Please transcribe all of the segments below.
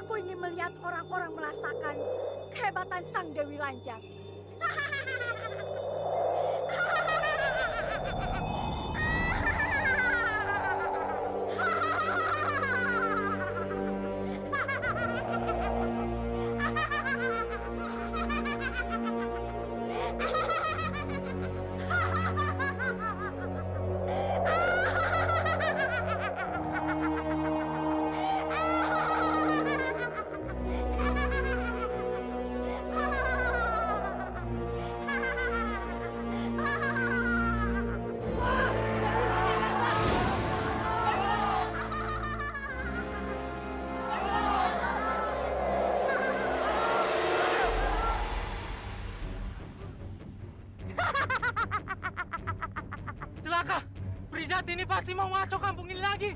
Aku ingin melihat orang-orang merasakan kehebatan Sang Dewi Lanjar. Celaka! Prisat ini pasti mau ngaco kampung ini lagi.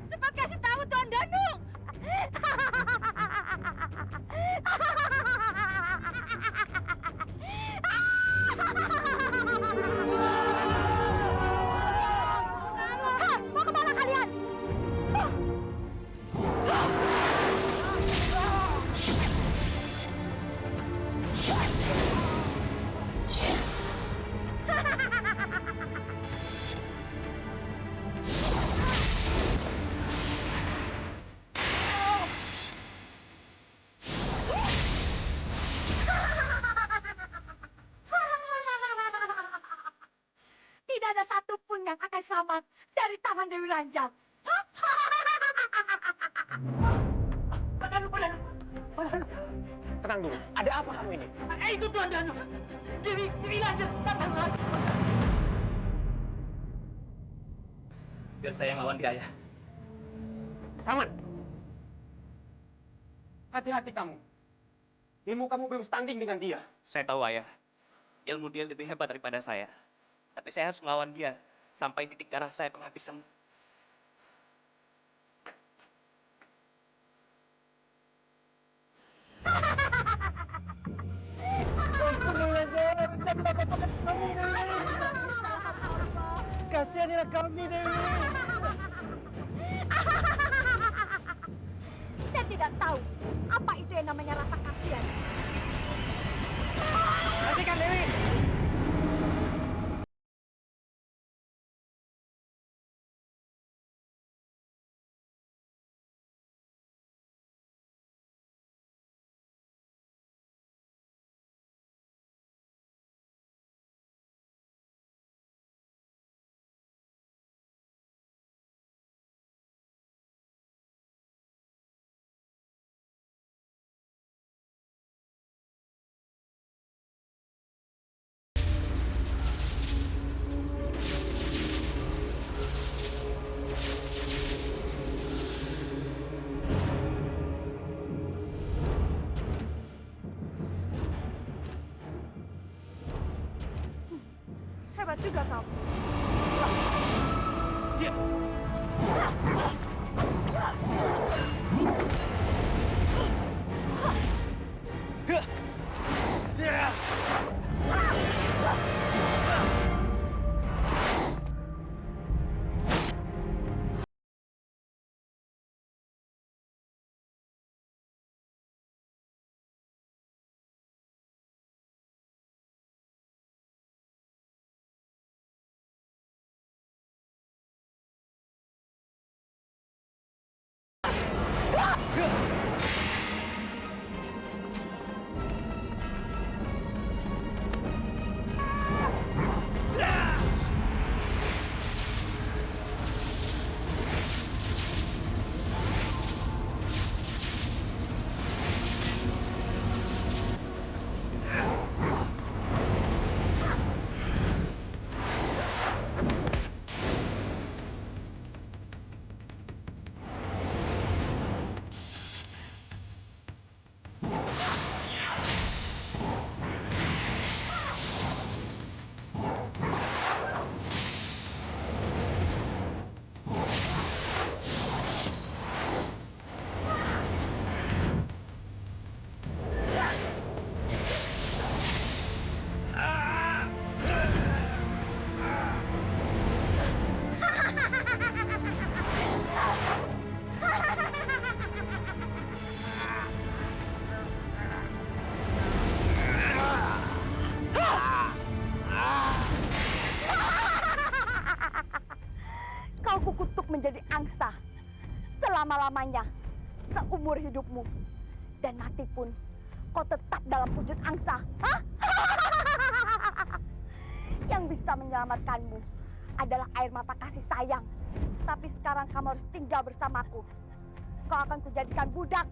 Cepat kasih tahu Tuan Danu. Mau kemana kalian? Tidak ada satupun yang akan selamat dari tangan Dewi Lanjar. Tenang dulu, ada apa kamu ini? Itu Tuan Danu. Dewi Lanjar datang lagi. Biar saya yang lawan dia, Ayah. Saman, hati-hati kamu. Ilmu kamu belum standing dengan dia. Saya tahu, Ayah. Ilmu dia lebih hebat daripada saya. Tapi saya harus melawan dia sampai titik darah saya penghabisan. Kasihanilah kami, Dewi. Saya tidak tahu apa itu yang namanya rasa kasihan. Hentikan, Dewi. Hebat juga kau. Dia. selama-lamanya, seumur hidupmu. Dan nanti pun kau tetap dalam wujud angsa. Hah? Yang bisa menyelamatkanmu adalah air mata kasih sayang. Tapi sekarang kamu harus tinggal bersamaku. Kau akan kujadikan budak.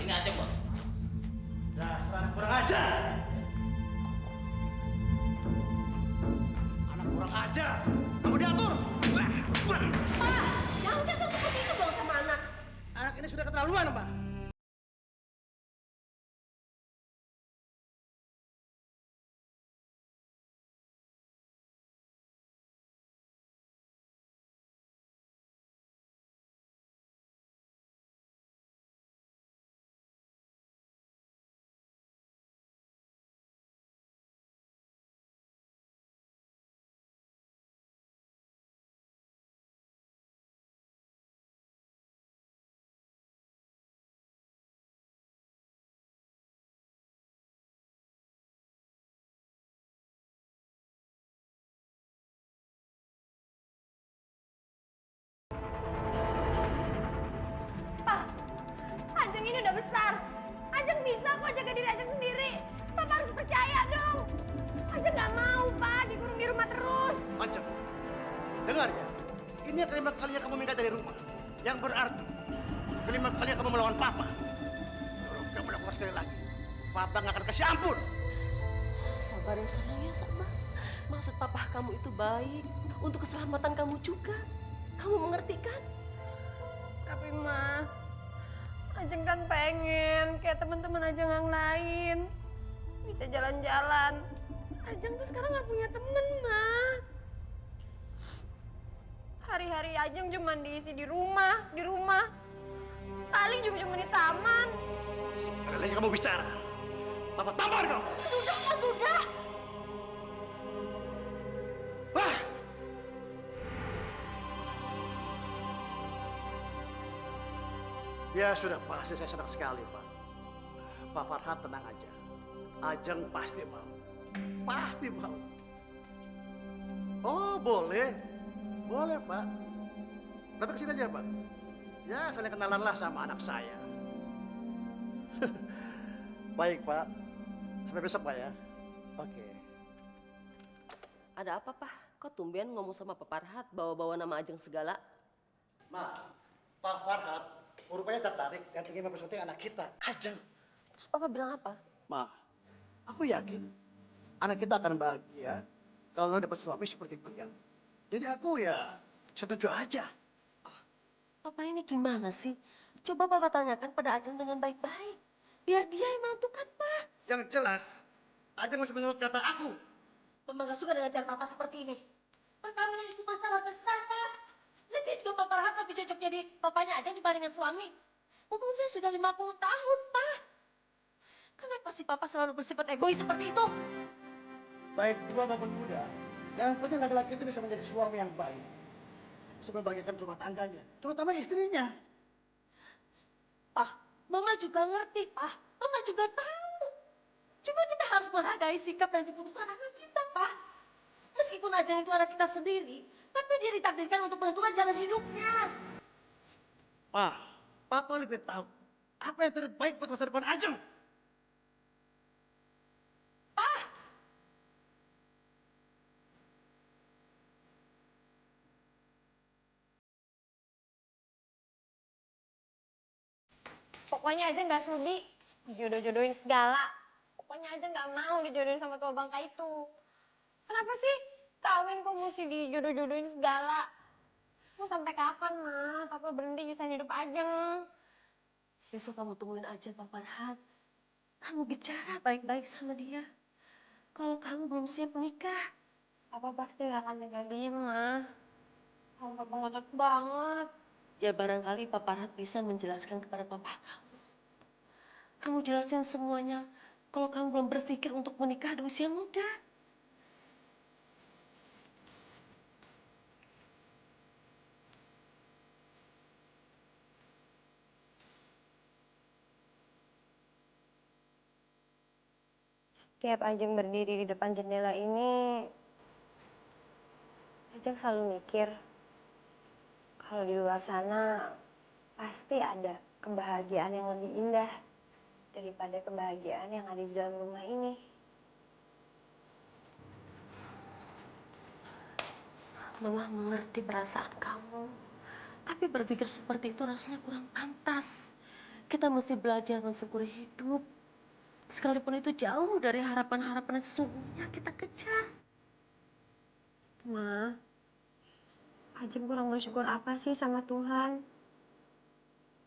Ini Ajeng, Bang. Dasar anak kurang ajar. Anak kurang ajar. Kamu diatur. Pak, jangan kasar seperti itu dong sama anak. Anak ini sudah keterlaluan, Pak. Ajeng ini udah besar. Ajeng bisa kok jaga diri Ajeng sendiri. Papa harus percaya dong. Ajeng nggak mau, Pak, dikurung di rumah terus. Ajeng, dengar ya. Ini yang kelima kalinya kamu minta dari rumah. Yang berarti kelima kalinya kamu melawan Papa. Kalau kamu lakukan sekali lagi, Papa nggak akan kasih ampun. Sabar ya sayang ya, sabar. Maksud papa kamu itu baik. Untuk keselamatan kamu juga. Kamu mengerti kan? Tapi, Ma, Ajeng kan pengen kayak teman-teman Ajeng yang lain. Bisa jalan-jalan. Ajeng tuh sekarang nggak punya temen, Ma. Hari-hari Ajeng cuma diisi di rumah. Paling juga cuma di taman. Sekali lagi kamu bicara, Papa tampar kamu. Sudah, Ma, sudah. Ah! Ya sudah, pasti saya senang sekali, Pak. Pak Farhat tenang aja. Ajeng pasti mau. Pasti mau. Oh, boleh. Boleh, Pak. Datang ke sini aja, Pak. Ya, saling kenalanlah sama anak saya. Baik, Pak. Sampai besok, Pak, ya. Oke. Ada apa, Pak? Kok tumben ngomong sama Pak Farhat bawa-bawa nama Ajeng segala? Ma, Pak Farhat rupanya tertarik dan ingin mempersunting anak kita. Ajeng. Terus Papa bilang apa? Ma, aku yakin anak kita akan bahagia kalau dapat suami seperti dia. Jadi aku ya setuju aja. Papa ini gimana sih? Coba Papa tanyakan pada Ajeng dengan baik-baik. Biar dia yang menentukan, Pak. Yang jelas, Ajeng harus menurut kata aku. Mama gak suka dengan cara Papa seperti ini. Perkawinan itu masalah besar, Pak. Nanti juga Papa Farhat lebih cocok jadi papanya Ajeng dibandingkan suami. Umurnya sudah 50 tahun, Pak. Kenapa sih Papa selalu bersifat egois seperti itu? Baik tua maupun muda, yang penting laki-laki itu bisa menjadi suami yang baik. Bisa membagikan rumah tangganya, terutama istrinya. Pak, Mama juga ngerti, Pak. Mama juga tahu. Cuma kita harus menghargai sikap dan keputusan anak kita, Pak. Meskipun Ajeng itu anak kita sendiri, tapi dia ditakdirkan untuk menentukan jalan hidupnya. Ma, Papa lebih tahu apa yang terbaik buat masa depan Ajeng. Pak! Pokoknya Ajeng nggak sudi dijodoh-jodohin segala. Pokoknya Ajeng nggak mau dijodohin sama tua bangka itu. Kenapa sih kawin kok mesti dijodoh-jodohin segala? Mau sampai kapan, Ma? Papa berhenti nyusahin hidup Ajeng. Besok kamu tungguin aja Pak Farhan. Kamu bicara baik-baik sama dia. Kalau kamu belum siap menikah, Papa pasti gak akan tinggal diem, Ma. Kalau Papa ngotot banget. ya barangkali Pak Farhan bisa menjelaskan kepada papa kamu. Kamu jelasin semuanya kalau kamu belum berpikir untuk menikah di usia muda. Tiap Ajeng berdiri di depan jendela ini, Ajeng selalu mikir, kalau di luar sana pasti ada kebahagiaan yang lebih indah daripada kebahagiaan yang ada di dalam rumah ini. Mama mengerti perasaan kamu. Tapi berpikir seperti itu rasanya kurang pantas. Kita mesti belajar mensyukuri hidup. Sekalipun itu jauh dari harapan-harapan yang sesungguhnya kita kejar. Ma, Ajeng kurang bersyukur apa sih sama Tuhan?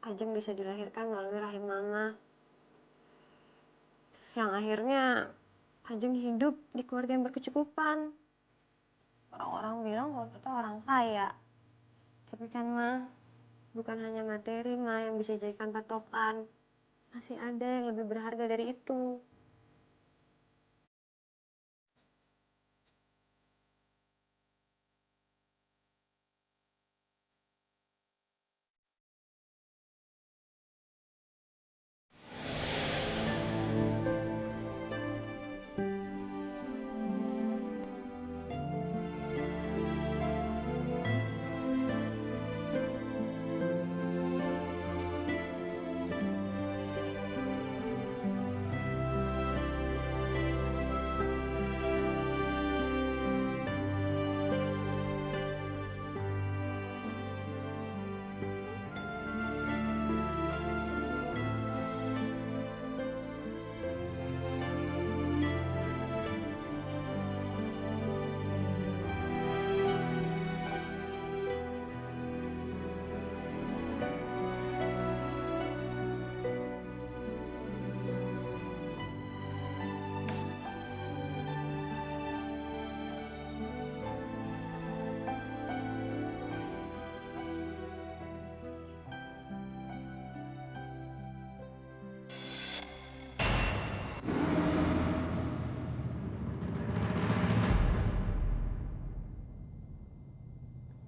Ajeng bisa dilahirkan melalui rahim Mama. Yang akhirnya Ajeng hidup di keluarga yang berkecukupan. Orang-orang bilang kalau kita orang kaya. Tapi kan, Ma, bukan hanya materi, Ma, yang bisa dijadikan patokan. Masih ada yang lebih berharga dari itu.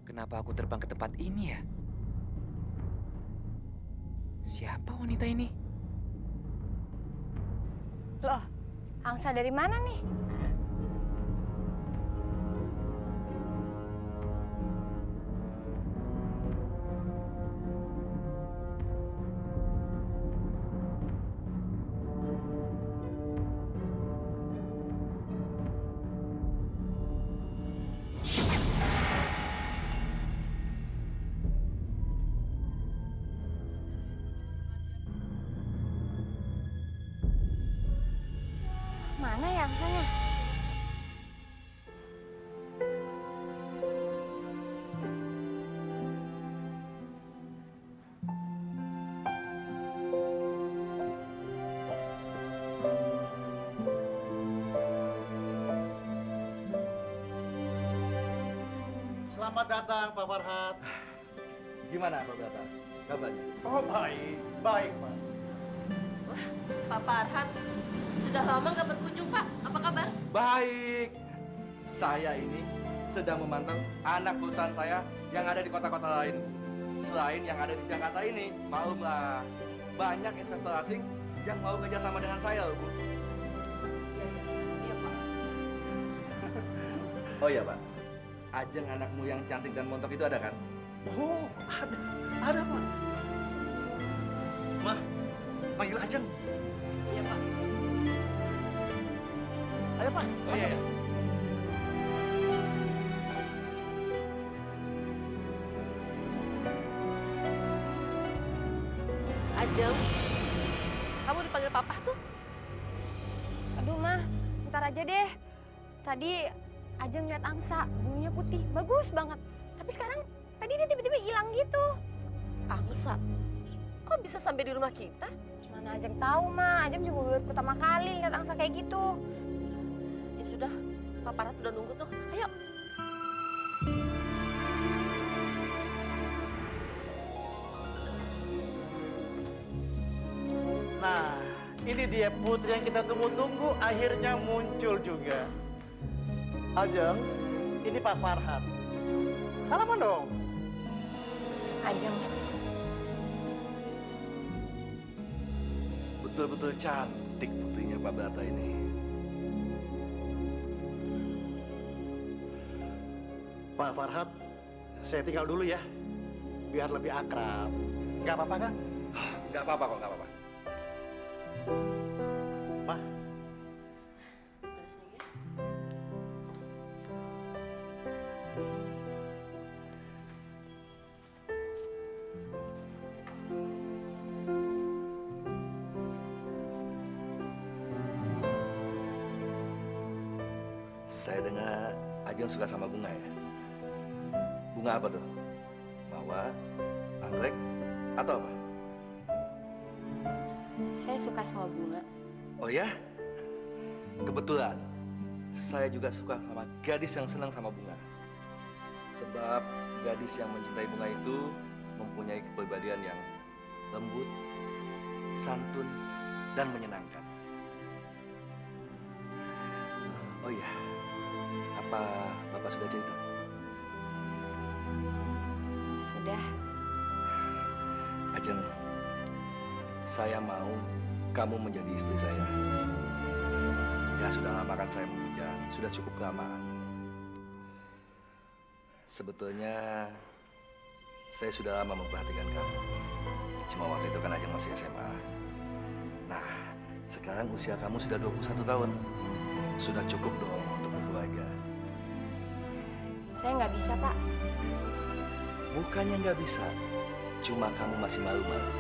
Kenapa aku terbang ke tempat ini ya? Siapa wanita ini? Loh, angsa dari mana nih? Mana ya angsanya? Selamat datang, Pak Farhat. Gimana Pak Brata? Kabarnya? Oh, baik. Baik, Pak. Pak Farhan, sudah lama nggak berkunjung Pak. Apa kabar? Baik. Saya ini sedang memantau anak perusahaan saya yang ada di kota-kota lain. Selain yang ada di Jakarta ini, maklumlah, banyak investor asing yang mau kerjasama dengan saya, loh, Bu. Iya Pak. Oh iya, Pak. Ajeng anakmu yang cantik dan montok itu ada kan? Oh, ada. Ada, Pak. Mah, panggil Ajeng. Iya Pak. Ayo, Pak. Oh iya. Ajeng, kamu dipanggil Papa tuh? Aduh, Mah, ntar aja deh. Tadi Ajeng lihat angsa, bulunya putih, bagus banget. Tapi sekarang Tadi dia tiba-tiba hilang gitu. Angsa, kok bisa sampai di rumah kita? Mana Ajeng tahu, Ma. Ajeng juga baru pertama kali lihat angsa kayak gitu. Ya sudah, Papa Ratu udah nunggu tuh. Ayo. Nah, ini dia putri yang kita tunggu-tunggu akhirnya muncul juga. Ajeng, ini Pak Farhat. Salaman dong. Ajeng. Betul-betul cantik putrinya Pak Brata ini. Pak Farhat, saya tinggal dulu ya. Biar lebih akrab. Nggak apa-apa kan? Nggak apa-apa kok, nggak apa-apa. Mah, Saya dengar Ajeng suka sama bunga ya? Bunga apa tuh? Mawar, anggrek, atau apa? Saya suka semua bunga. Oh ya? Kebetulan, saya juga suka sama gadis yang senang sama bunga. Sebab gadis yang mencintai bunga itu mempunyai kepribadian yang lembut, santun, dan menyenangkan. Oh iya, apa Bapak sudah cerita? Sudah. Ajeng, saya mau kamu menjadi istri saya. Ya sudah lama kan saya membujang, sudah cukup kelamaan. Sebetulnya saya sudah lama memperhatikan kamu. Cuma waktu itu kan Ajeng masih SMA. Nah, sekarang usia kamu sudah 21 tahun. Sudah cukup dong untuk berkeluarga. Saya nggak bisa, Pak. Bukannya nggak bisa, cuma kamu masih malu-malu.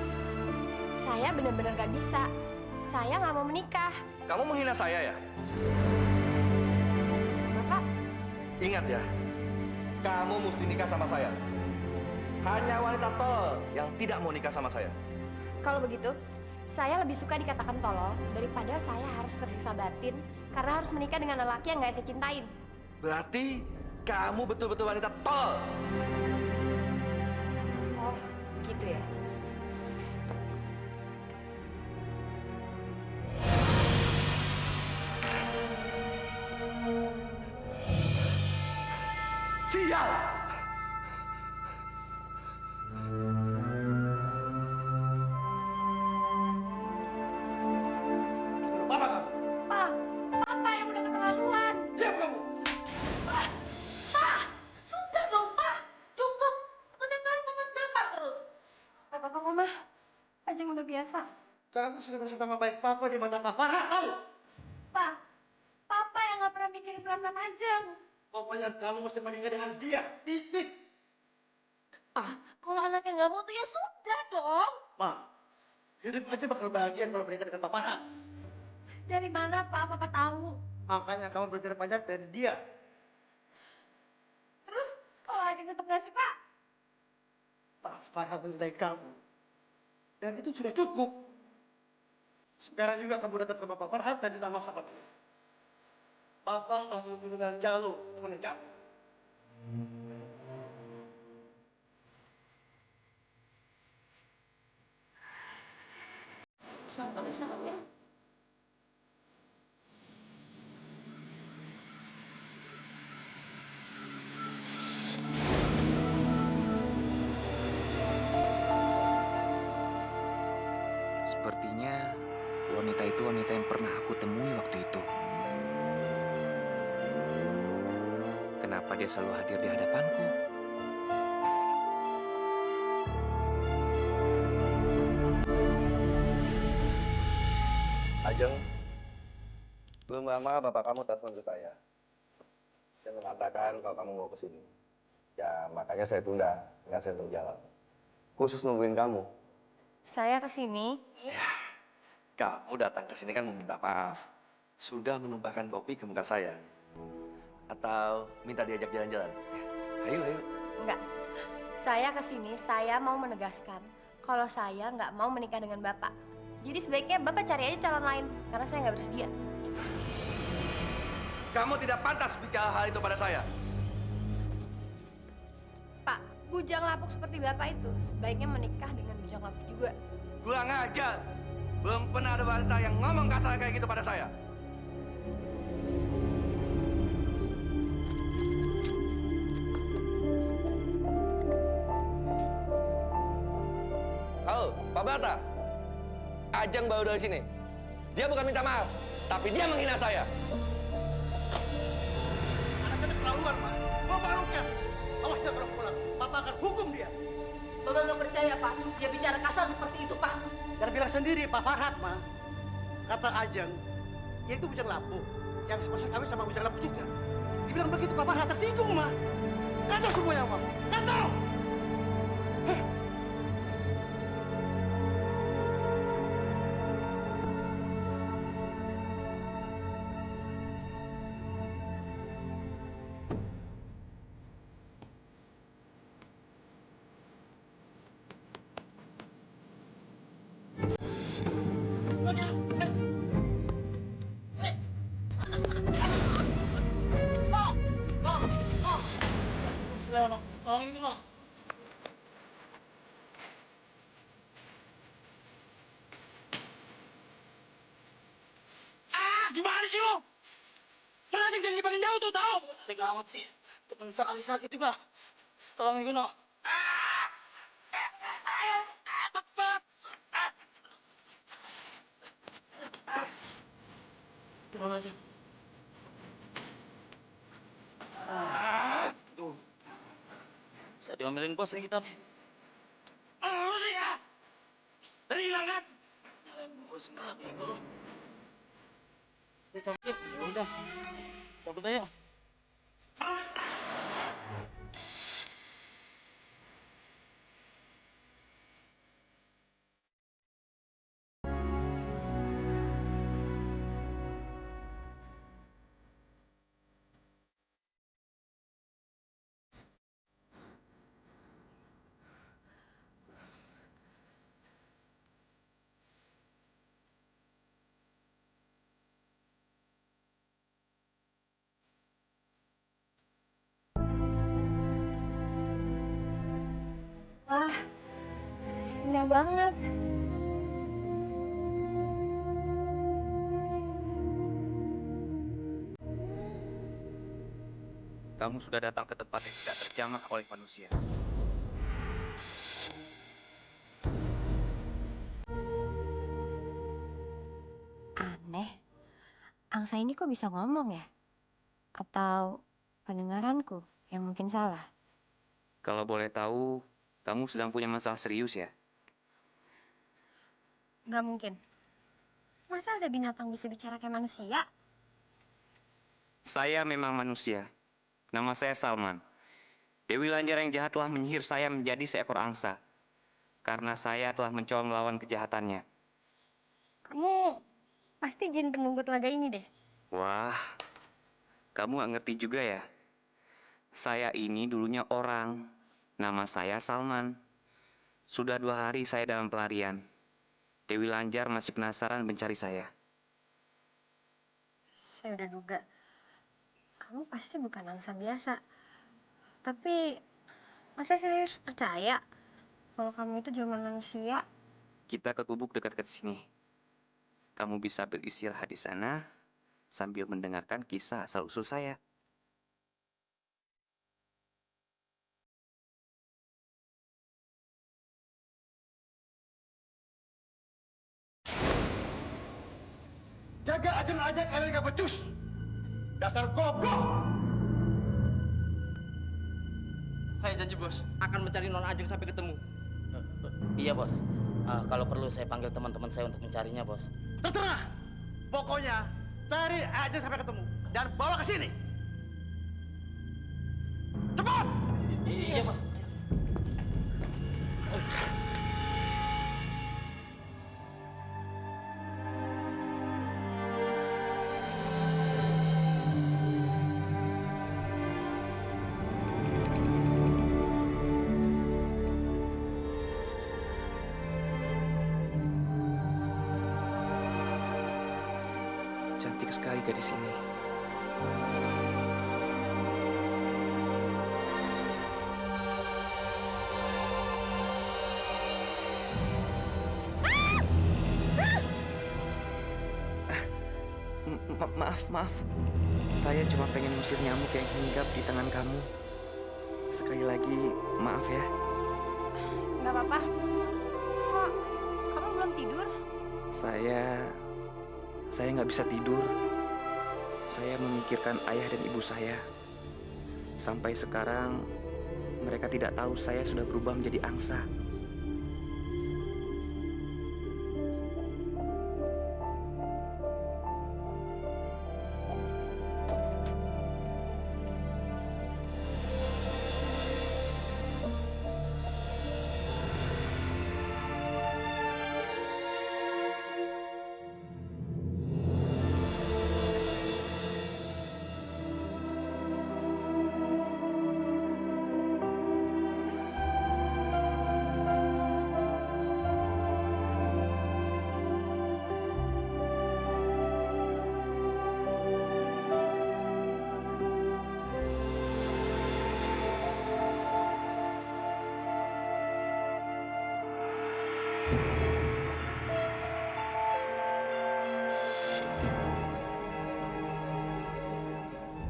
Saya benar-benar nggak bisa. Saya nggak mau menikah. Kamu menghina saya ya? Maksud Bapak? Ingat ya, kamu mesti nikah sama saya. Hanya wanita tol yang tidak mau nikah sama saya. Kalau begitu, saya lebih suka dikatakan tolol daripada saya harus tersiksa batin karena harus menikah dengan lelaki yang nggak saya cintain. Berarti kamu betul-betul wanita tol. Oh, gitu ya. Sial! suruh papa kamu. Pak, Papa yang udah keterlaluan. Diam kamu. Pak, sudah dong, Pak. Cukup. Mendengar terus. Gak apa-apa kok, Mah. Ajeng udah biasa. Kamu sudah bersama nama baik papa di mata Pak Farhat, tahu? Pak, Papa yang nggak pernah mikirin perasaan Ajeng. Pokoknya kamu mesti menikah dengan dia. Titik. Ah, kalau anaknya nggak mau tuh ya sudah dong. Ma, hidup aja bakal bahagia kalau menikah dengan Pak Farhat. Dari mana, Pak? Papa tahu. Makanya kamu belajar banyak dari dia. Terus, kalau Ajeng tetap nggak suka, Pak Farhat mencintai kamu. Dan itu sudah cukup. Sekarang juga kamu datang ke Bapak Farhat dan minta maaf sama dia. Bapak langsung dengan jalur menikah. Sama-sama ya. Sepertinya wanita itu wanita yang pernah aku temui waktu itu. Kenapa dia selalu hadir di hadapanku? Ajeng, belum lama bapak kamu telepon ke saya. Dia mengatakan kalau kamu mau ke sini. Ya, makanya saya tunda dengan saya untuk jalan. Khusus nungguin kamu. saya kesini. Kamu datang ke sini kan meminta maaf. Sudah menumpahkan kopi ke muka saya. Atau minta diajak jalan-jalan. Ayo, ayo. Enggak. Saya kesini, saya mau menegaskan kalau saya nggak mau menikah dengan Bapak. Jadi sebaiknya Bapak cari aja calon lain, karena saya nggak bersedia. Kamu tidak pantas bicara hal itu pada saya. Pak, bujang lapuk seperti Bapak itu sebaiknya menikah dengan bujang lapuk juga. Kurang ajar. Belum pernah ada wanita yang ngomong kasar kayak gitu pada saya. Halo, Pak Bata. Ajeng baru dari sini. Dia bukan minta maaf, tapi dia menghina saya. Anak itu keterlaluan, Ma. Memalukan. Awas dia kalau pulang. Papa akan hukum dia. Bapak nggak percaya, Pak. Dia bicara kasar seperti itu, Pak. Dan bilang sendiri, Pak Farhad, Ma. Kata Ajeng, dia itu bujang lapuk. Yang sepasang kawin sama bujang lapuk juga. Dibilang begitu, Pak Farhad tersinggung, Ma. Kacau semuanya, Ma. Kacau! Gimana sih lo? Mana Ajeng jadi paling jauh tuh, tahu? Tega amat sih. Temen sekali sakit juga. Tolong Ibu, no. Turun aja. Tuh. Saya diomelin bos nih kita. Lu sih ya? Tadi hilang kan? Bos nggak bego. Cabut, ya udah. Cabut aja. Wah, indah banget. Kamu sudah datang ke tempat yang tidak terjamah oleh manusia. Aneh, angsa ini kok bisa ngomong ya? Atau pendengaranku yang mungkin salah? Kalau boleh tahu, kamu sedang punya masalah serius ya? Nggak mungkin. Masa ada binatang bisa bicara kayak manusia? Saya memang manusia. Nama saya Salman. Dewi Lanjar yang jahat telah menyihir saya menjadi seekor angsa. Karena saya telah mencoba melawan kejahatannya. Kamu pasti jin penunggu telaga ini deh. Wah, kamu nggak ngerti juga ya? Saya ini dulunya orang. Nama saya Salman. Sudah 2 hari saya dalam pelarian. Dewi Lanjar masih penasaran mencari saya. Saya udah duga. Kamu pasti bukan angsa biasa. Tapi, masa saya harus percaya kalau kamu itu jelma manusia? Kita ke gubuk dekat-dekat sini. Kamu bisa beristirahat di sana sambil mendengarkan kisah asal-usul saya. Jaga Ajeng-Ajeng kalian gak becus. Dasar goblok. Saya janji bos, akan mencari non Ajeng sampai ketemu. Iya bos, kalau perlu saya panggil teman-teman saya untuk mencarinya bos. Terserah. Pokoknya cari Ajeng sampai ketemu dan bawa ke sini. Cepat. Iya bos. cantik sekali gadis ini. Maaf. Saya cuma pengen musir nyamuk yang hinggap di tangan kamu. Sekali lagi, maaf ya. Nggak apa-apa. Kok kamu belum tidur? Saya nggak bisa tidur. Saya memikirkan ayah dan ibu saya. Sampai sekarang, mereka tidak tahu saya sudah berubah menjadi angsa.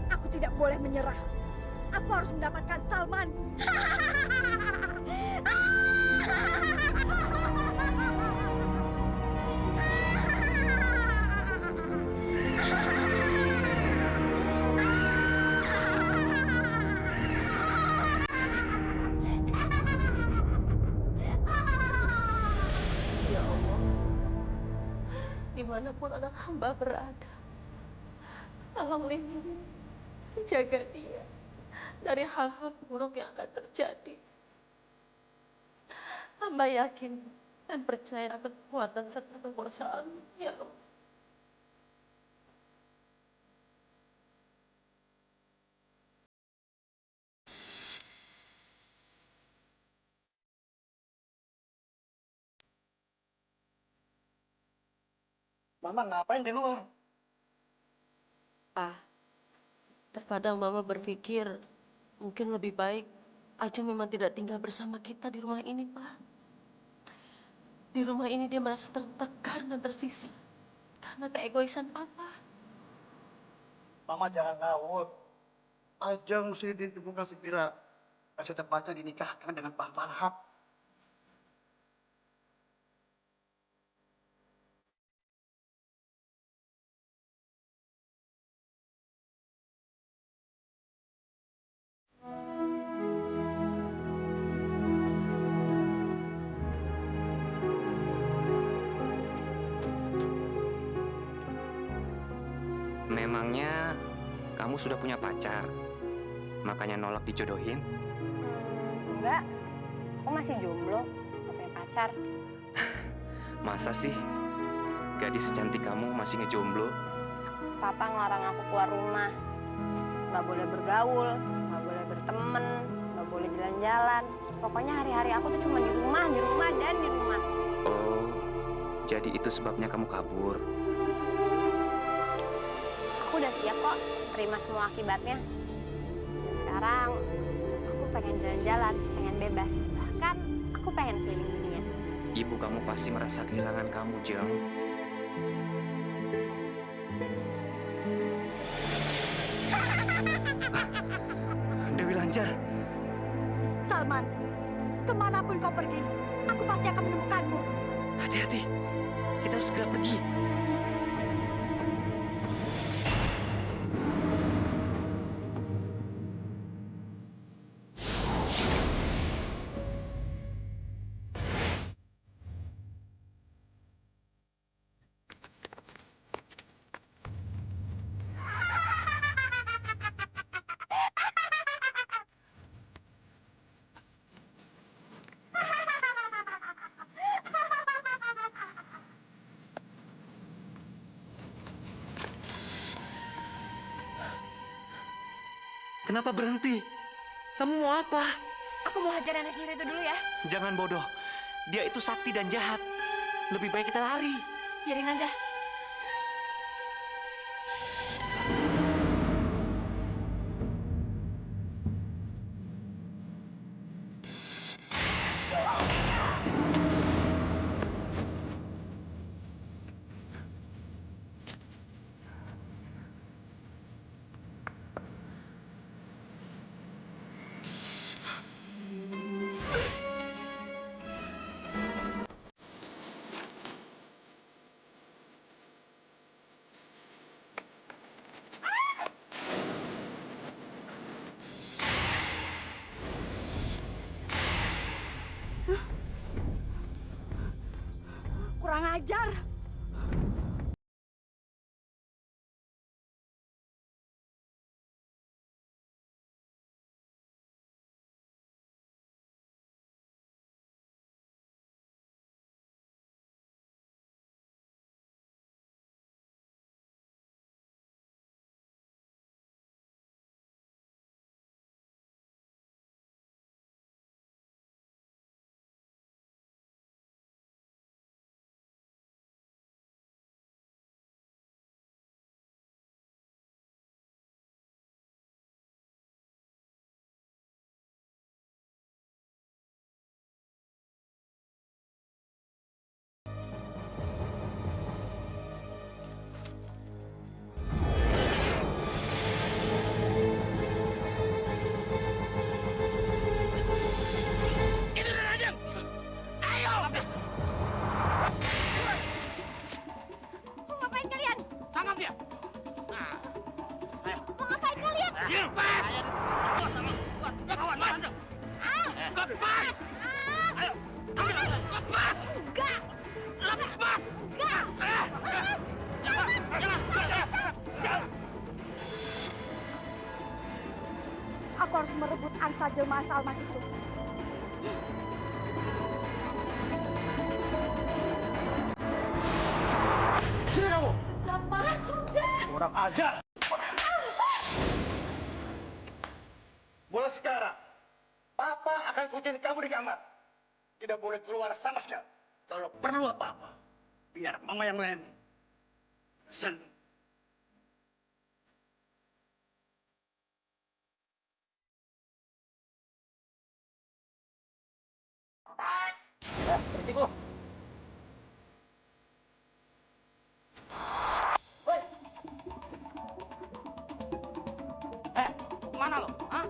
Aku tidak boleh menyerah. Aku harus mendapatkan Salman. Ya Allah, dimanapun anak hamba berada, tolong lindungi, jaga dia dari hal-hal buruk yang akan terjadi. Hamba yakin dan percaya akan kekuatan serta kekuasaan ya Allah. Mama ngapain di luar? Terkadang Mama berpikir mungkin lebih baik Ajeng memang tidak tinggal bersama kita di rumah ini, Pak. Di rumah ini dia merasa tertekan dan tersisa karena keegoisan Papa. Mama jangan ngawur. Ajeng mesti ditemukan segera. Secepatnya dinikahkan dengan Pak Farhat. Memangnya kamu sudah punya pacar? Makanya nolak dijodohin? Enggak, aku masih jomblo, gak punya pacar. Masa sih? Gadis secantik kamu masih ngejomblo? Papa ngelarang aku keluar rumah. Gak boleh bergaul, gak boleh berteman, gak boleh jalan-jalan. Pokoknya hari-hari aku tuh cuma di rumah, dan di rumah. Oh, jadi itu sebabnya kamu kabur. Aku udah siap kok terima semua akibatnya. Dan sekarang aku pengen jalan-jalan, pengen bebas. Bahkan aku pengen keliling dunia. Ibu kamu pasti merasa kehilangan kamu, Jeng. Dewi Lanjar. Salman, kemanapun kau pergi, aku pasti akan menemukanmu. Hati-hati, kita harus segera pergi. Kenapa berhenti? Kamu mau apa? Aku mau hajar nenek sihir itu dulu ya. Jangan bodoh. Dia itu sakti dan jahat. Lebih baik kita lari. Biarin aja. Kurang ajar. Mau ngapain kalian? Tangkap dia. Mau ngapain kalian? Lepas. Kawan, masuk. Lepas. Ayo. Lepas. Enggak. Lepas. Enggak. Aku harus merebut angsa jemaah Salman itu. Sini kamu. Sudah, Pak, sudah. Kurang ajar. Mulai sekarang, Papa akan kucing kamu di kamar. Tidak boleh keluar sama sekali. Kalau perlu apa-apa, biar mama yang lain. Sen. Berhenti, kemana lo? Hah?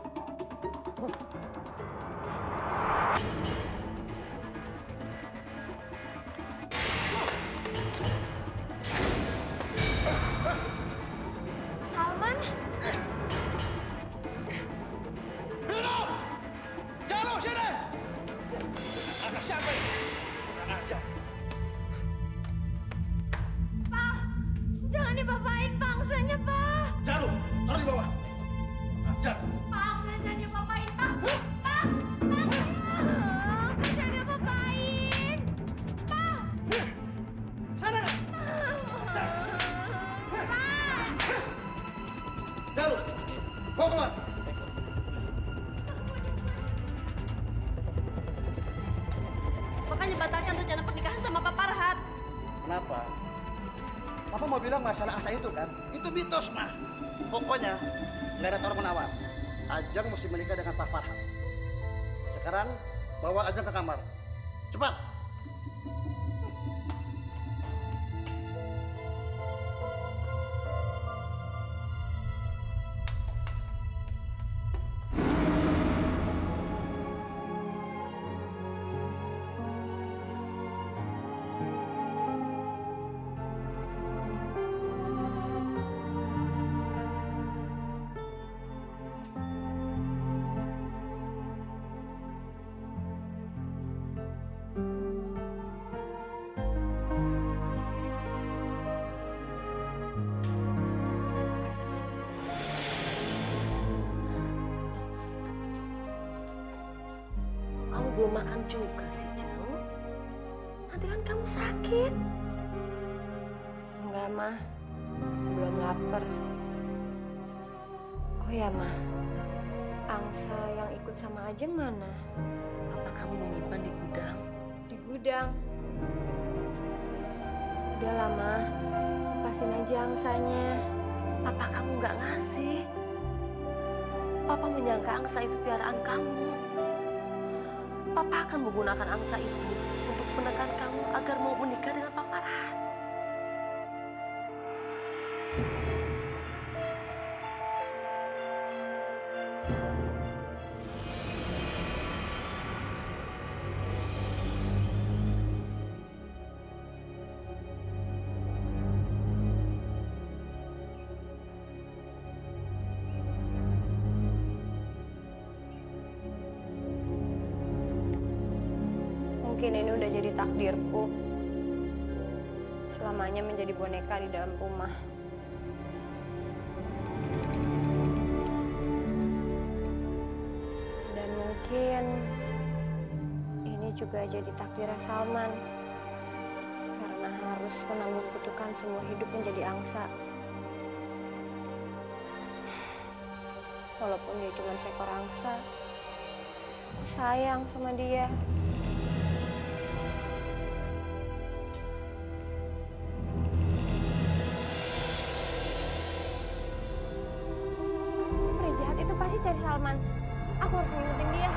Salman? Biro! Jalo sini! Anak siapa ini? Kurang ajar. Pak, jangan dibapain bangsanya, Pak. Jalo, taruh di bawah. Ajar. Pak, jangan dibapain, Pak. Pak, Pak, jangan dibapain. Pak. Sana. Jalo, bawa keluar. Makanya batalkan rencana pernikahan sama Pak Farhat. Kenapa? Papa mau bilang masalah angsa itu kan? Itu mitos, mah. Pokoknya nggak ada tawar-menawar. Ajang mesti menikah dengan Pak Farhan. Sekarang bawa Ajang ke kamar. Cepat. Kamu belum makan juga sih, Jeng. Nanti kan kamu sakit. Enggak, Mah. Belum lapar. Oh ya, Mah. Angsa yang ikut sama Ajeng mana? Apa kamu menyimpan di gudang? Di gudang. Udahlah, Mah. Lepasin aja angsanya. Apa kamu nggak ngasih? Papa menyangka angsa itu piaraan kamu. Papa akan menggunakan angsa itu untuk menekan kamu agar mau menikah dengan Pak Farhat. Mungkin ini udah jadi takdirku. selamanya menjadi boneka di dalam rumah. Dan mungkin ini juga jadi takdirnya Salman. Karena harus menanggung kutukan seumur hidup menjadi angsa. Walaupun dia cuma seekor angsa, aku sayang sama dia. Pria jahat itu pasti cari Salman. Aku harus ngikutin dia.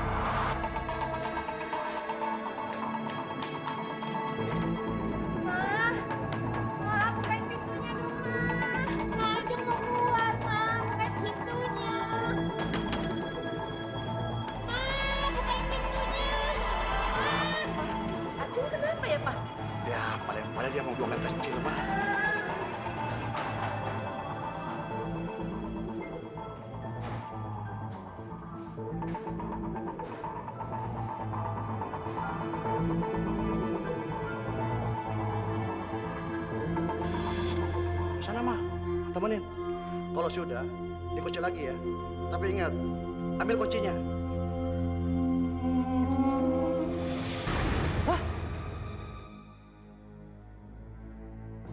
Bukain pintunya dong, Ma. Ajeng mau keluar, Ma. Bukain pintunya. Ma, bukain pintunya. Ajeng kenapa ya, Pak? Ya, paling dia mau buang air kecil, mah. Sana, mah. Temenin. Kalau sudah, dikunci lagi ya. Tapi ingat, ambil kuncinya.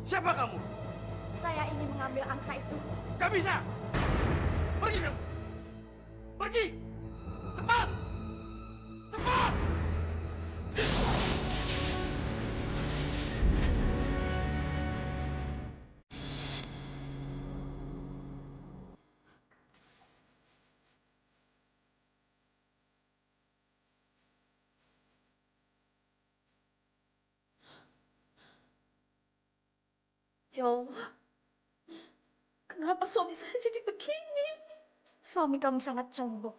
Siapa kamu? Saya ingin mengambil angsa itu. Gak bisa! Pergi kamu! Pergi! Cepat! Cepat! Ya Allah, kenapa suami saya jadi begini? Suami kamu sangat sombong.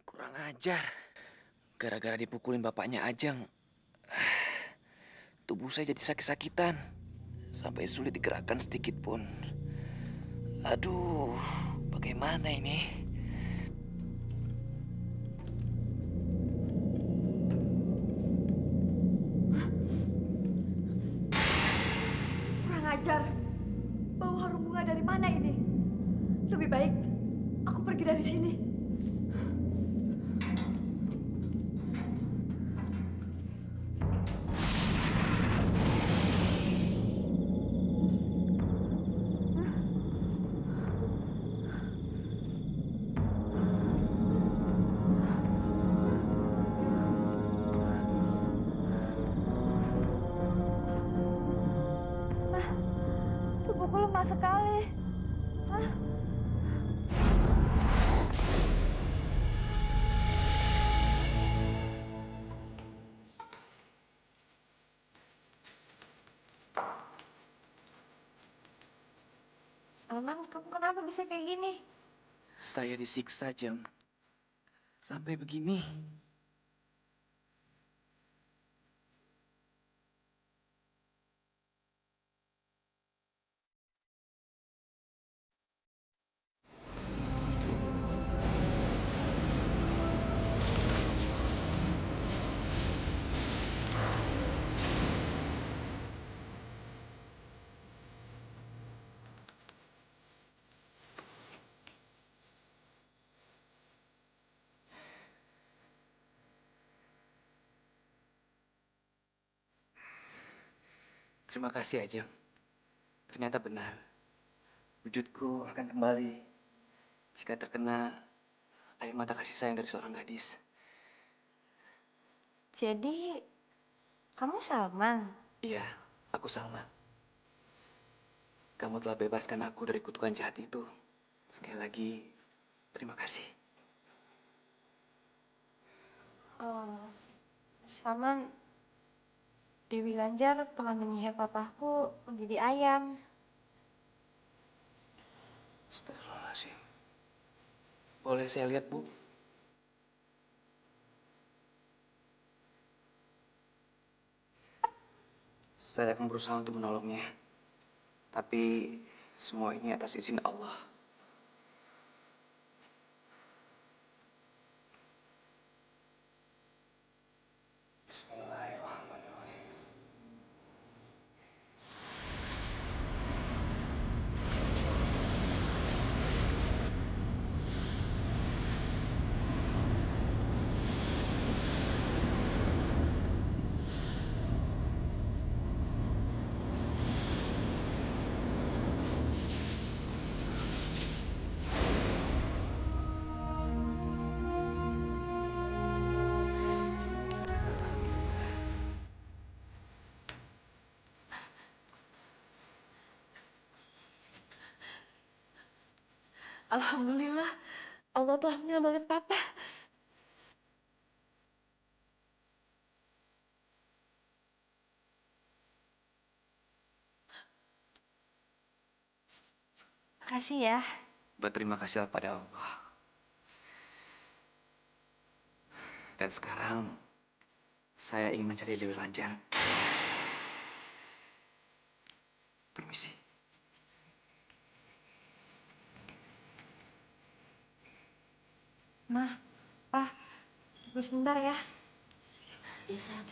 Kurang ajar. Gara-gara dipukulin bapaknya Ajeng, tubuh saya jadi sakit-sakitan. Sampai sulit digerakkan sedikit pun. Aduh, bagaimana ini? Kurang ajar. Bau harum bunga dari mana ini? Lebih baik aku pergi dari sini. Tubuhku lemah sekali. Hah? Salman, kamu kenapa bisa kayak gini? Saya disiksa, Jeng. Sampai begini. Terima kasih, Ajeng. Ternyata benar. Wujudku akan kembali jika terkena air mata kasih sayang dari seorang gadis. Jadi, kamu Salman? Iya, aku Salman. Kamu telah bebaskan aku dari kutukan jahat itu. Sekali lagi, terima kasih. Oh, Salman, Dewi Lanjar telah menyihir papaku menjadi ayam. Astagfirullahaladzim. Boleh saya lihat, Bu? Saya akan berusaha untuk menolongnya. Tapi semua ini atas izin Allah. Bismillahirrahmanirrahim. Alhamdulillah, Allah telah menyelamatkan papa. Makasih ya. Berterima kasihlah pada Allah. Dan sekarang, saya ingin mencari lebih lanjut. Permisi. Ma, Pa, tunggu sebentar ya. Iya, sayang.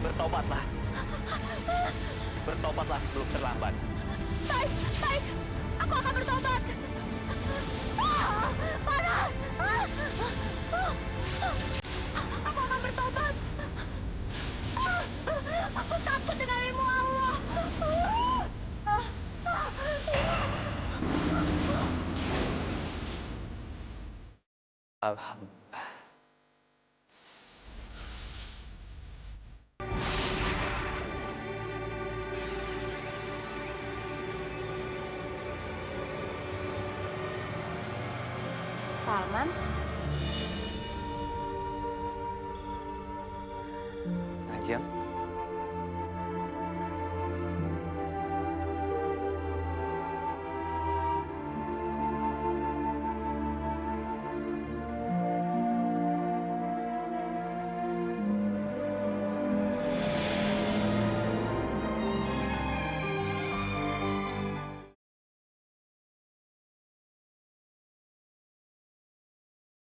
Bertobatlah. Bertobatlah sebelum terlambat. Baik, baik. Aku akan bertobat. Panas! Aku akan bertobat. Aku takut denganmu, Allah. Alhamdulillah. Salman,